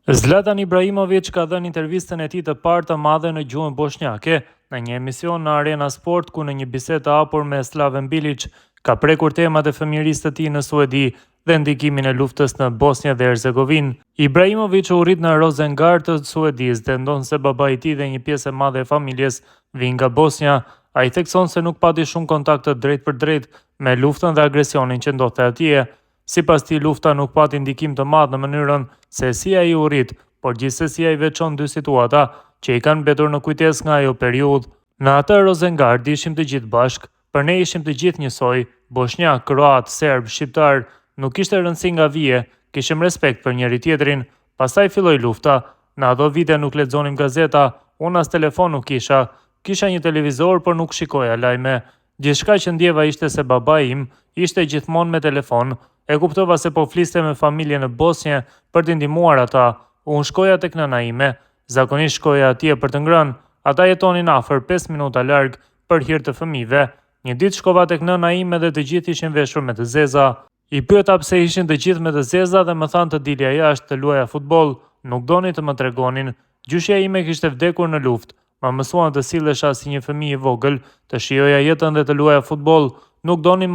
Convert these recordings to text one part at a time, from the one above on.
Zlatan Ibrahimović ka dhënë intervistën e tij të parë të madhe në gjuhën bosnjake në një emision në Arena Sport, ku në një bisedë të hapur me Slaven Bilić ka prekur temat e fëmijërisë të tij në Suedi dhe ndikimin e luftës në Bosnjë dhe Hercegovinë. Ibrahimović u rrit në Rosengard të Suedisë dhe ndonë se babai i tij dhe një pjesë e madhe e familjes vijnë nga Bosnja. Ai thekson se nuk pati shumë kontakte drejt për drejt me luftën dhe agresionin që ndodhte atje. Sipas tij, lufta nuk pati ndikim të madh në mënyrën se si ai u rrit, por gjithsesi ai veçon dy situata që i kanë mbetur në kujtesë nga ajo periudhë. Në atë Rosengard ishim të gjithë bashk, për ne ishim të gjithë njësoj, bosnjak, kroat, serb, shqiptar, nuk kishte rëndësi nga vije, kishim respekt për njëri tjetrin. Pastaj filloi lufta. Në ato vite nuk lexonim gazeta, unë as telefon nuk kisha. Kisha një televizor, por nuk shikoja lajme. Gjithçka që ndjeva ishte se babai im ishte gjithmonë me telefon. E kuptova se po fliste me familjen në Bosnjë për t'i ndihmuar ata. Unë shkoja tek nëna ime, zakonisht shkoja atje për të ngrënë. Ata jetonin afër 5 minuta larg për hir të fëmijëve. Një ditë shkova tek nëna ime dhe të gjithë ishin veshur me të zeza. I pyeta pse ishin të gjithë me të zeza dhe më thanë të dilja jashtë të luaja futboll. Nuk donin të më tregonin. Gjyshja ime kishte vdekur në luftë. Ma mësuan të sillesha si një fëmijë i vogël, të shijoja jetën dhe të luaja futboll. Nuk donin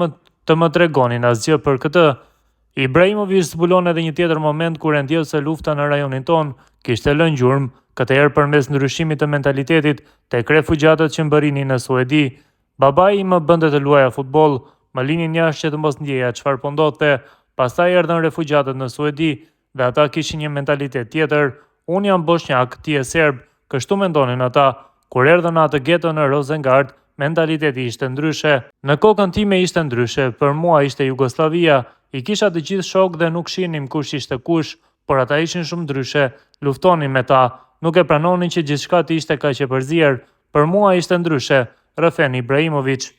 të më tregonin asgjë për këtë. Ibrahimović zbulon edhe një tjetër moment kur e ndjeu se lufta në rajonin ton kishte lënë gjurmë, këtëherë përmes ndryshimit të mentalitetit tek refugjatët që mbërrinin në Suedi. Babai më bënte të luaja futboll, më linin jashtë që të mos ndjeja çfarë po ndodhte. Pastaj erdhën refugjatët në Suedi dhe ata kishin një mentalitet tjetër. Unë jam bosnjak, ti je serb, kështu mendonin ata. Kur erdhën në atë geto në Rosengard, mentaliteti ishte ndryshe. Në kokën time ishte ndryshe, për mua ishte Jugoslavia. I kisha të gjithë shok dhe nuk shihnim kush ishte kush, por ata ishin shumë ndryshe, luftonin me ta, nuk e pranonin që gjithçka të ishte kaq e përzier. Për mua ishte ndryshe, rrëfen Ibrahimović.